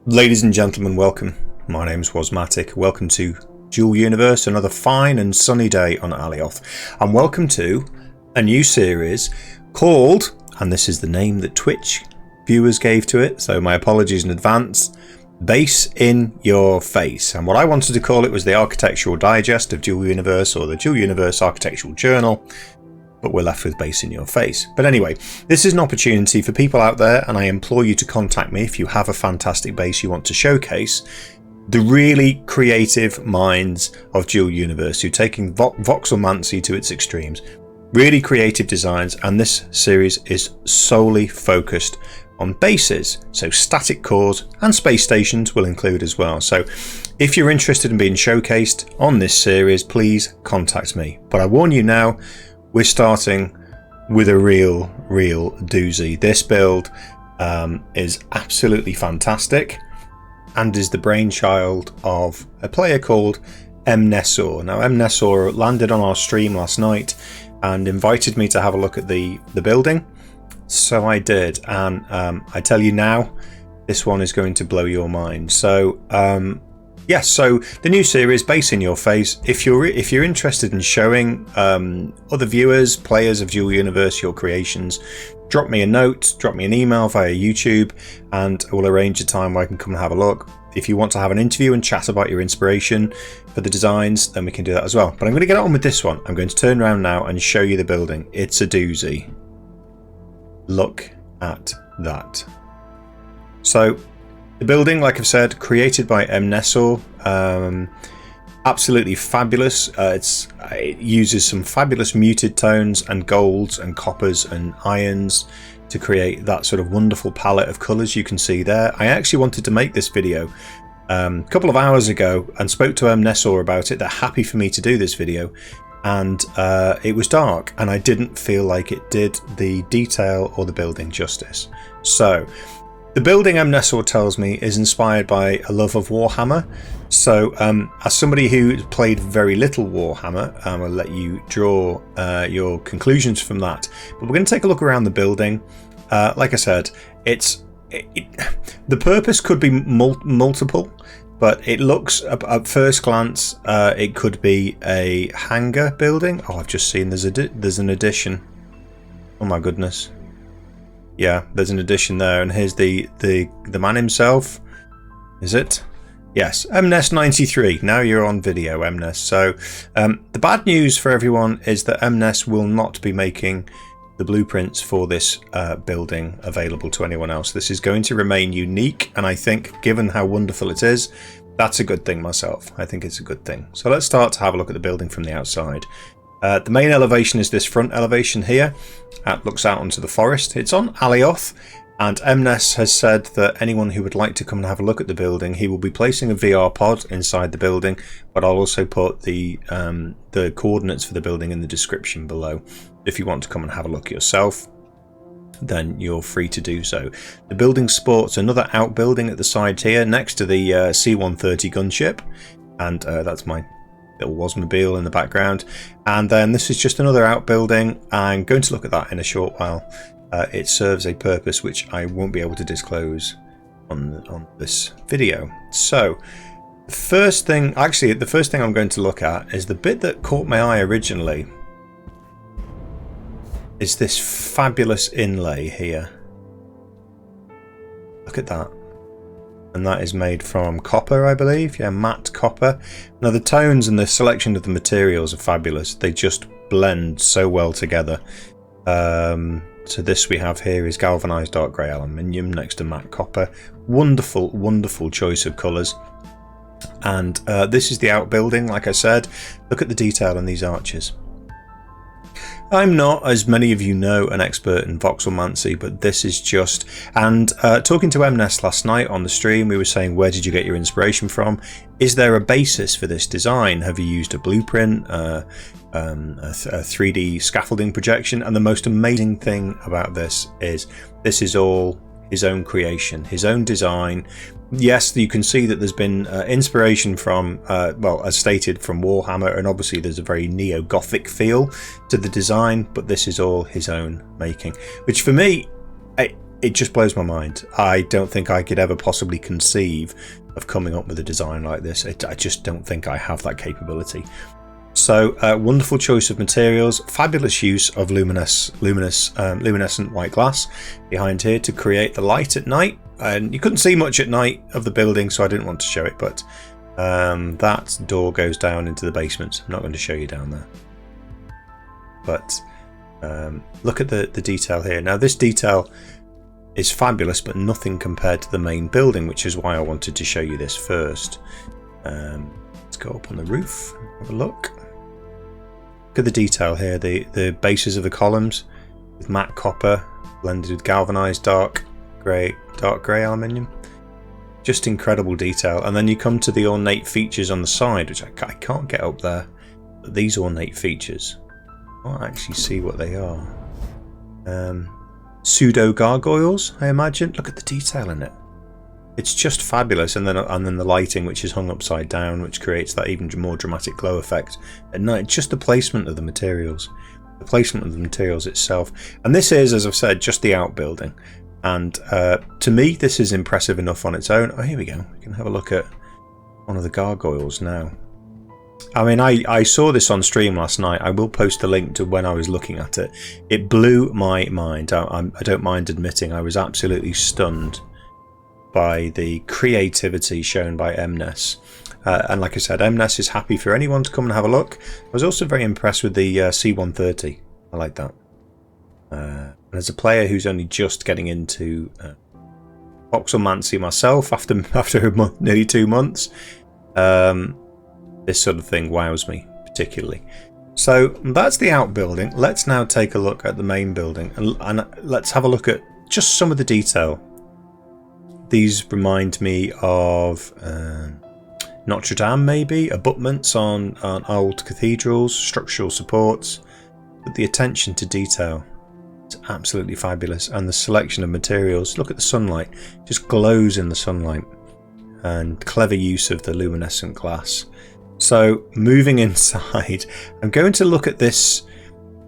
Ladies and gentlemen, welcome. My name's Wasmatic. Welcome to Duel Universe, another fine and sunny day on Alioth. And welcome to a new series called, and this is the name that Twitch viewers gave to it, so my apologies in advance, Base in Your Face. And what I wanted to call it was the Architectural Digest of Duel Universe, or the Duel Universe Architectural Journal, but we're left with Base in Your Face. But anyway, this is an opportunity for people out there, and I implore you to contact me if you have a fantastic base you want to showcase. The really creative minds of Duel Universe who are taking voxelmancy to its extremes. Really creative designs, and this series is solely focused on bases. So static cores and space stations will include as well. So if you're interested in being showcased on this series, please contact me. But I warn you now, we're starting with a real doozy. This build is absolutely fantastic and is the brainchild of a player called Nessor. Now, Nessor landed on our stream last night and invited me to have a look at the building. So I did, and I tell you now, this one is going to blow your mind. So yes, so the new series, Base in Your Face. If you're interested in showing other viewers, players of Duel Universe, your creations, drop me a note, drop me an email via YouTube, and we'll arrange a time where I can come and have a look. If you want to have an interview and chat about your inspiration for the designs, then we can do that as well. But I'm going to get on with this one. I'm going to turn around now and show you the building. It's a doozy. Look at that. So the building, like I've said, created by Nessor, absolutely fabulous. It uses some fabulous muted tones and golds and coppers and irons to create that sort of wonderful palette of colours you can see there. I actually wanted to make this video a couple of hours ago and spoke to Nessor about it. They're happy for me to do this video, and it was dark and I didn't feel like it did the detail or the building justice. So the building, Nessor tells me, is inspired by a love of Warhammer. So as somebody who played very little Warhammer, I'll let you draw your conclusions from that. But we're going to take a look around the building. Like I said, the purpose could be multiple, but it looks, at first glance, it could be a hangar building. Oh, I've just seen there's an addition. Oh my goodness. Yeah, there's an addition there, and here's the man himself. Is it? Yes, Mness93. Now you're on video, Mness. So the bad news for everyone is that Mness will not be making the blueprints for this building available to anyone else. This is going to remain unique, and I think, given how wonderful it is, that's a good thing myself. I think it's a good thing. So let's start to have a look at the building from the outside. The main elevation is this front elevation here. That looks out onto the forest. It's on Alioth, and Mness has said that anyone who would like to come and have a look at the building, he will be placing a VR pod inside the building, but I'll also put the coordinates for the building in the description below. If you want to come and have a look yourself, then you're free to do so. The building sports another outbuilding at the side here next to the C-130 gunship, and that's my little Wasmobile in the background. And then this is just another outbuilding. I'm going to look at that in a short while. It serves a purpose which I won't be able to disclose on this video. So the first thing I'm going to look at is the bit that caught my eye originally is this fabulous inlay here. Look at that. And that is made from copper, I believe. Yeah, matte copper. Now the tones and the selection of the materials are fabulous. They just blend so well together. So this we have here is galvanized dark grey aluminium next to matte copper. Wonderful choice of colours. And this is the outbuilding, like I said. Look at the detail in these arches. I'm not, as many of you know, an expert in voxelmancy, but this is just... And talking to Mness last night on the stream, we were saying, where did you get your inspiration from? Is there a basis for this design? Have you used a blueprint, a 3D scaffolding projection? And the most amazing thing about this is all his own creation, his own design. Yes, you can see that there's been inspiration from, well, as stated, from Warhammer, and obviously there's a very neo-Gothic feel to the design, but this is all his own making, which for me, it just blows my mind. I don't think I could ever possibly conceive of coming up with a design like this. I just don't think I have that capability. So wonderful choice of materials, fabulous use of luminescent white glass behind here to create the light at night. And you couldn't see much at night of the building, so I didn't want to show it, but that door goes down into the basement. I'm not going to show you down there. But look at the detail here. Now this detail is fabulous, but nothing compared to the main building, which is why I wanted to show you this first. Let's go up on the roof, have a look. Look at the detail here, the bases of the columns with matte copper blended with galvanized dark grey aluminium. Just incredible detail. And then you come to the ornate features on the side, which I can't get up there. But these ornate features, I can't actually see what they are. Pseudo gargoyles, I imagine. Look at the detail in it. It's just fabulous. And then the lighting, which is hung upside down, which creates that even more dramatic glow effect at night. Just the placement of the materials. The placement of the materials itself. And this is, as I've said, just the outbuilding. And to me, this is impressive enough on its own. Oh, here we go. We can have a look at one of the gargoyles now. I mean, I saw this on stream last night. I will post a link to when I was looking at it. It blew my mind. I don't mind admitting I was absolutely stunned by the creativity shown by MNES. And like I said, MNES is happy for anyone to come and have a look. I was also very impressed with the C130. I like that. And as a player who's only just getting into voxelmancy myself after nearly 2 months, this sort of thing wows me particularly. So that's the outbuilding. Let's now take a look at the main building and let's have a look at just some of the detail. These remind me of Notre Dame, maybe, abutments on old cathedrals, structural supports, but the attention to detail is absolutely fabulous. And the selection of materials, look at the sunlight, just glows in the sunlight, and clever use of the luminescent glass. So moving inside, I'm going to look at this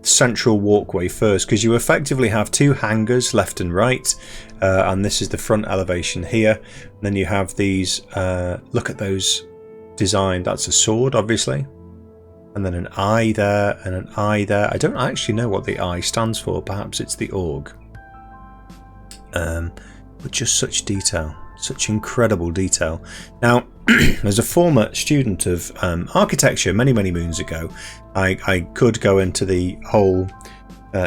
central walkway first, because you effectively have two hangars left and right, and this is the front elevation here. And then you have these, look at those design. That's a sword, obviously, and then an eye there and an eye there. I don't actually know what the eye stands for. Perhaps it's the org. But just such detail, such incredible detail. Now, as a former student of architecture many moons ago, I could go into the whole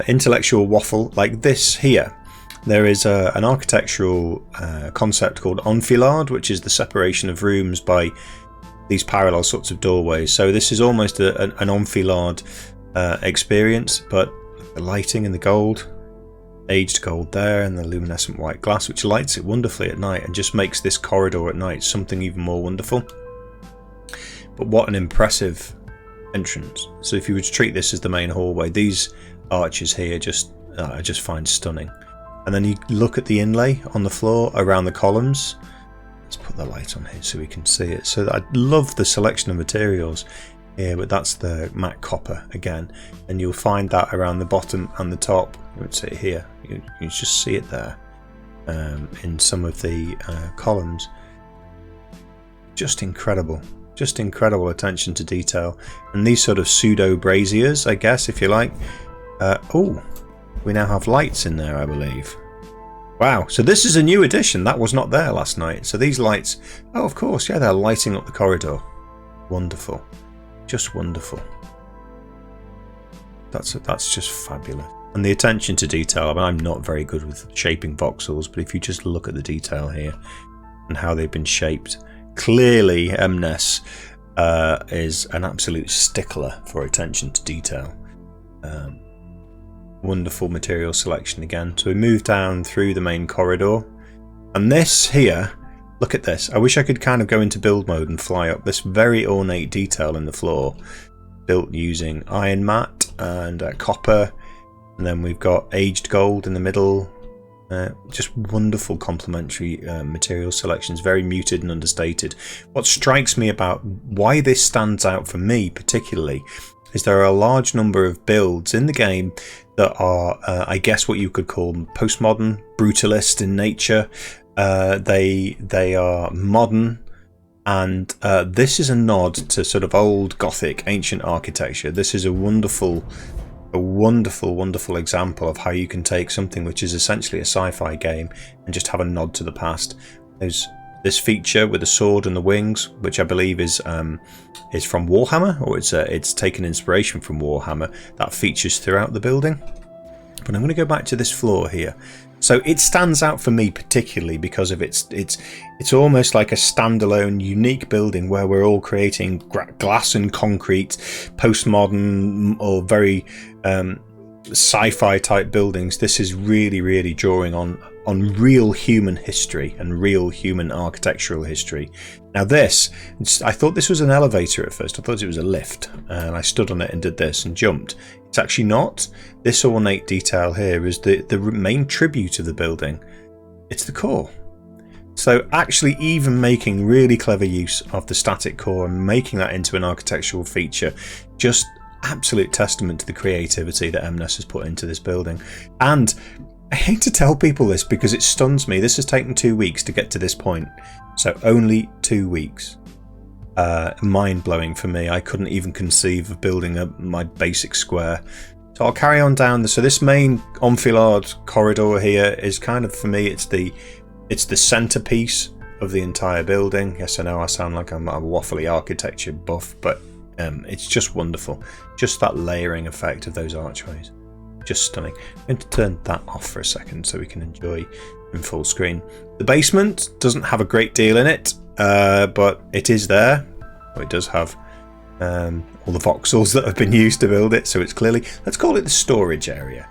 intellectual waffle like this here. There is an architectural concept called enfilade, which is the separation of rooms by these parallel sorts of doorways. So this is almost an enfilade experience, but the lighting and the gold, aged gold there, and the luminescent white glass, which lights it wonderfully at night and just makes this corridor at night something even more wonderful. But what an impressive entrance. So if you were to treat this as the main hallway, these arches here I just find stunning. And then you look at the inlay on the floor around the columns. Let's put the light on here so we can see it. So I love the selection of materials here, but that's the matte copper again, and you'll find that around the bottom and the top. You would see it here. You just see it there in some of the columns. Just incredible attention to detail. And these sort of pseudo braziers, I guess, if you like. Oh, we now have lights in there, I believe. Wow, so this is a new addition. That was not there last night. So these lights, oh, of course, yeah, they're lighting up the corridor. Wonderful. Just wonderful. That's just fabulous. And the attention to detail. I mean, I'm not very good with shaping voxels, but if you just look at the detail here and how they've been shaped, clearly MNES is an absolute stickler for attention to detail. Wonderful material selection again. So we move down through the main corridor, and this here, look at this. I wish I could kind of go into build mode and fly up. This very ornate detail in the floor, built using iron matte and copper, and then we've got aged gold in the middle. Just wonderful complementary material selections, very muted and understated. What strikes me about why this stands out for me particularly is there are a large number of builds in the game that are, I guess, what you could call postmodern, brutalist in nature. They are modern, and this is a nod to sort of old Gothic, ancient architecture. This is a wonderful example of how you can take something which is essentially a sci-fi game and just have a nod to the past. There's this feature with the sword and the wings, which I believe is from Warhammer, or it's taken inspiration from Warhammer. That features throughout the building. But I'm going to go back to this floor here. So it stands out for me particularly because of it's almost like a standalone, unique building where we're all creating glass and concrete, postmodern or very sci-fi type buildings. This is really drawing on real human history and real human architectural history. Now I thought this was an elevator at first. I thought it was a lift, and I stood on it and did this and jumped. It's actually not. This ornate detail here is the main tribute of the building. It's the core. So actually even making really clever use of the static core and making that into an architectural feature, just absolute testament to the creativity that M-Ness has put into this building. And I hate to tell people this because it stuns me. This has taken 2 weeks to get to this point. So only 2 weeks. Mind-blowing for me. I couldn't even conceive of building my basic square. So I'll carry on down. So this main enfilade corridor here is kind of, for me, it's the centerpiece of the entire building. Yes, I know I sound like I'm a waffly architecture buff, but it's just wonderful. Just that layering effect of those archways. Just stunning. I'm going to turn that off for a second so we can enjoy in full screen. The basement doesn't have a great deal in it, but it is there. It does have all the voxels that have been used to build it, so it's clearly, let's call it the storage area.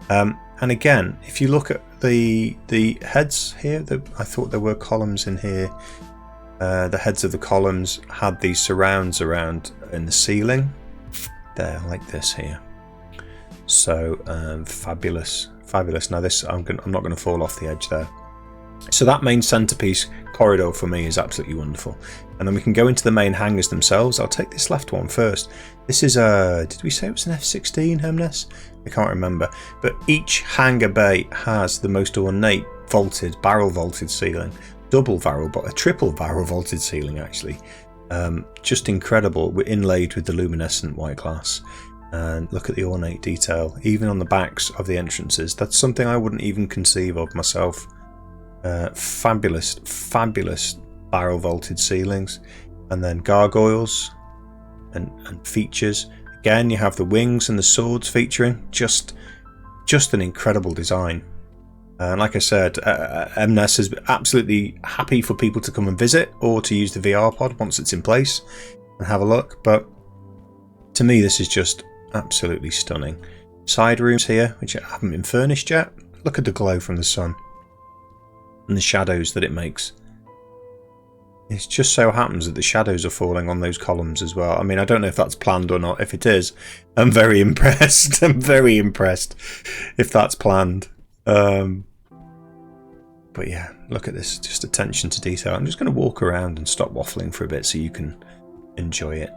And again, if you look at the heads here, I thought there were columns in here. The heads of the columns had these surrounds around in the ceiling. There, like this here. So fabulous. Now this, I'm not going to fall off the edge there. So that main centerpiece corridor for me is absolutely wonderful. And then we can go into the main hangars themselves. I'll take this left one first. This is did we say it was an F-16, M-Ness? I can't remember. But each hangar bay has the most ornate barrel vaulted ceiling. A triple barrel vaulted ceiling actually. Just incredible. We're inlaid with the luminescent white glass. And look at the ornate detail, even on the backs of the entrances. That's something I wouldn't even conceive of myself. Fabulous barrel vaulted ceilings, and then gargoyles and features. Again, you have the wings and the swords featuring. Just an incredible design. And like I said, M-Ness is absolutely happy for people to come and visit or to use the VR pod once it's in place and have a look. But to me, this is just absolutely stunning. Side rooms here, which haven't been furnished yet. Look at the glow from the sun and the shadows that it makes. It just so happens that the shadows are falling on those columns as well. I mean, I don't know if that's planned or not. If it is, I'm very impressed. I'm very impressed if that's planned. But yeah, look at this, just attention to detail. I'm just going to walk around and stop waffling for a bit so you can enjoy it.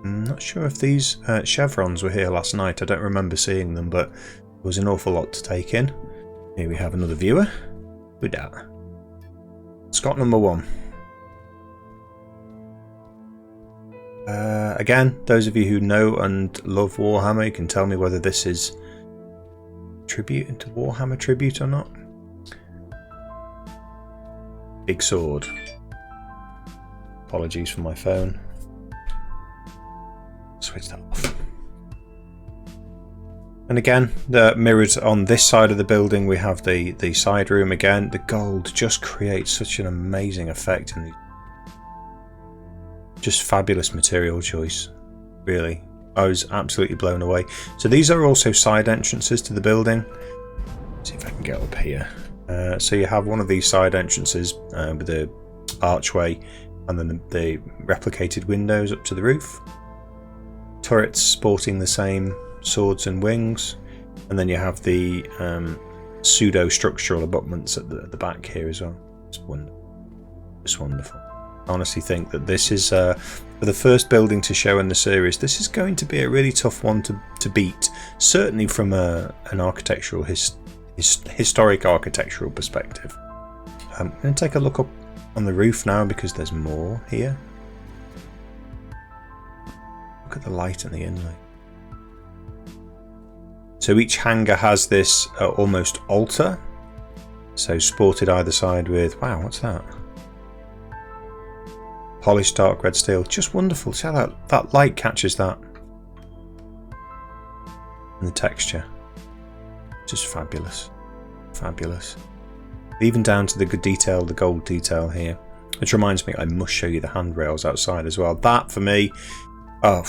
Not sure if these chevrons were here last night. I don't remember seeing them, but there was an awful lot to take in. Here we have another viewer. With that, Scott number 1. Again, those of you who know and love Warhammer, you can tell me whether this is tribute to Warhammer tribute or not. Big sword. Apologies for my phone. Switch that off. And again, mirrored on this side of the building, we have the side room again. The gold just creates such an amazing effect, and just fabulous material choice. Really, I was absolutely blown away. So these are also side entrances to the building. Let's see if I can get up here. So you have one of these side entrances with the archway and then the replicated windows up to the roof. Turrets sporting the same swords and wings, and then you have the pseudo-structural abutments at the back here as well. It's wonderful. It's wonderful. I honestly think that this is, for the first building to show in the series, this is going to be a really tough one to beat, certainly from an architectural, historic architectural perspective. I'm going to take a look up on the roof now because there's more here. Look at the light and the inlay. So each hangar has this almost altar. So sported either side with, wow, what's that? Polished dark red steel. Just wonderful. See how that light catches that. And the texture. Just fabulous. Fabulous. Even down to the good detail, the gold detail here. Which reminds me, I must show you the handrails outside as well. That for me. Oh,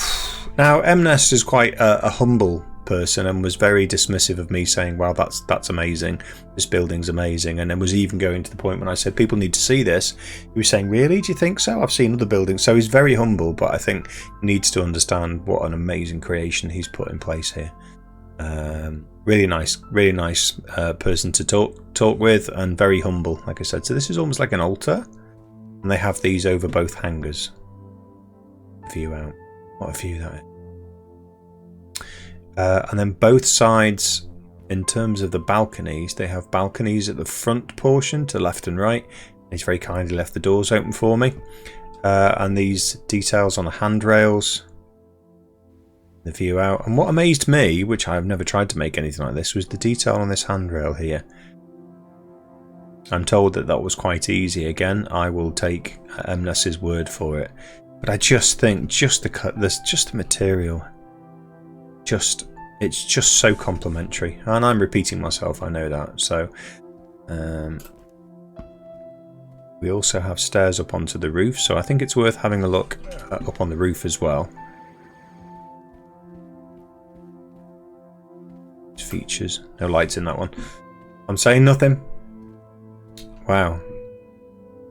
now Mnes is quite a humble person and was very dismissive of me saying, "Wow, that's amazing. This building's amazing." And then was even going to the point when I said, "People need to see this." He was saying, "Really? Do you think so? I've seen other buildings." So he's very humble, but I think he needs to understand what an amazing creation he's put in place here. Really nice person to talk with, and very humble, like I said. So this is almost like an altar, and they have these over both hangars. View out. What a view that is. And then both sides, in terms of the balconies, they have balconies at the front portion to left and right. He's very kindly left the doors open for me. And these details on the handrails, the view out. And what amazed me, which I've never tried to make anything like this, was the detail on this handrail here. I'm told that was quite easy. Again, I will take Mnes's word for it. But I just think, just the cut, just the material, it's just so complimentary. And I'm repeating myself, I know that. So, we also have stairs up onto the roof. So I think it's worth having a look up on the roof as well. Features, no lights in that one. I'm saying nothing. Wow.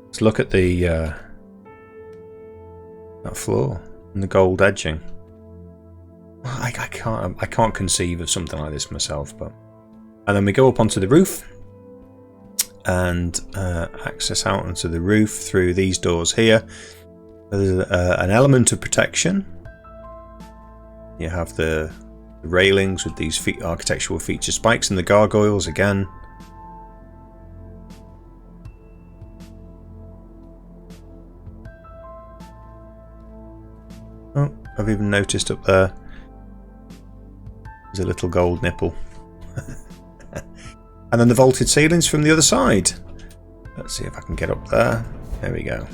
Let's look at the that floor and the gold edging. I can't conceive of something like this myself. But and then we go up onto the roof and access out onto the roof through these doors here. There's an element of protection. You have the railings with these architectural feature spikes and the gargoyles again. Oh, I've even noticed up there there's a little gold nipple. And then the vaulted ceilings from the other side. Let's see if I can get up there. There we go.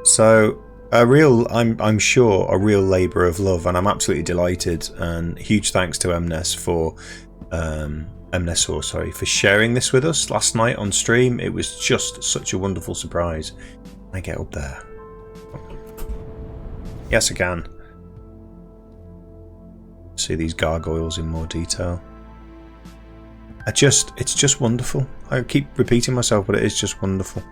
So I'm sure a real labour of love, and I'm absolutely delighted. And huge thanks to Mnes for for sharing this with us last night on stream. It was just such a wonderful surprise. I get up there. Yes, I can. See these gargoyles in more detail. It's just wonderful. I keep repeating myself, but it is just wonderful.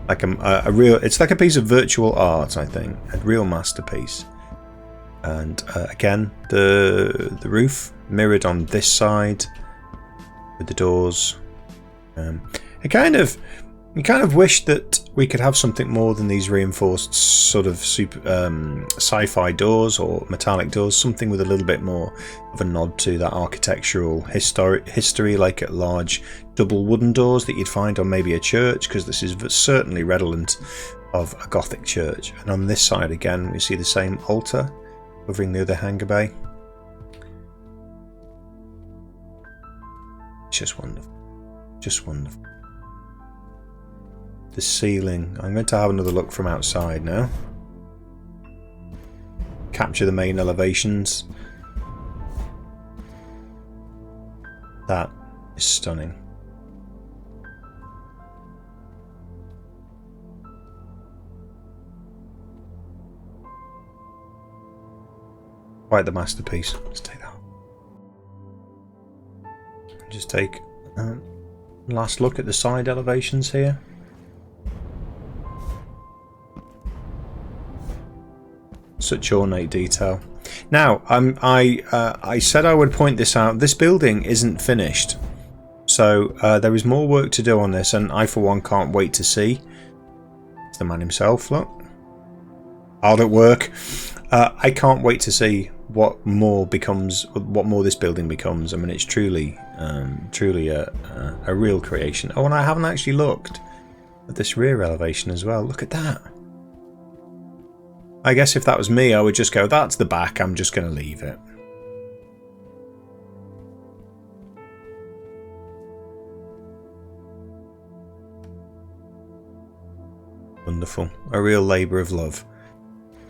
Like it's like a piece of virtual art, I think, a real masterpiece. And again, the roof mirrored on this side with the doors. I kind of wish that we could have something more than these reinforced sort of super sci-fi doors or metallic doors. Something with a little bit more of a nod to that architectural history, like at large double wooden doors that you'd find on maybe a church, because this is certainly redolent of a Gothic church. And on this side again, we see the same altar covering the other hangar bay. It's just wonderful. Just wonderful. The ceiling. I'm going to have another look from outside now. Capture the main elevations. That is stunning. Quite the masterpiece. Let's take that. Just take Last look at the side elevations here. Such ornate detail. Now, I said I would point this out. This building isn't finished, so there is more work to do on this, and I, for one, can't wait to see. It's the man himself. Look, hard at work. I can't wait to see what more this building becomes. I mean, it's truly a real creation. Oh, and I haven't actually looked at this rear elevation as well. Look at that. I guess if that was me, I would just go, that's the back, I'm just going to leave it. Wonderful. A real labour of love.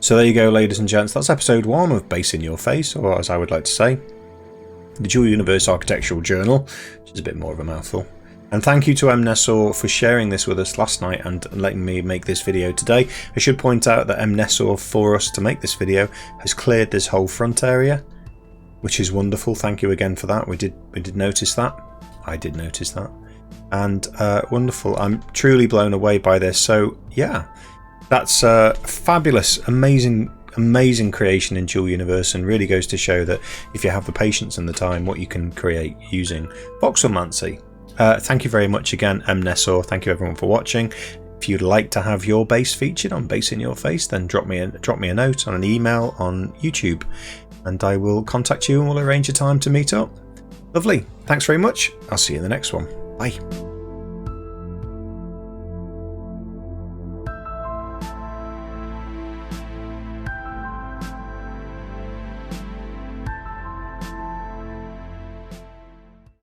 So there you go, ladies and gents. That's episode 1 of Base in Your Face, or as I would like to say, the Dual Universe Architectural Journal, which is a bit more of a mouthful. And thank you to Nessor for sharing this with us last night and letting me make this video today. I should point out that Nessor, for us to make this video, has cleared this whole front area, which is wonderful. Thank you again for that. We did notice that. I did notice that. And wonderful. I'm truly blown away by this. So yeah, that's fabulous, amazing creation in Dual Universe, and really goes to show that if you have the patience and the time, what you can create using voxelmancy. Thank you very much again, Nessor. Thank you everyone for watching. If you'd like to have your base featured on Base in Your Face, then drop me a note on an email on YouTube, and I will contact you and we'll arrange a time to meet up. Lovely. Thanks very much. I'll see you in the next one. Bye.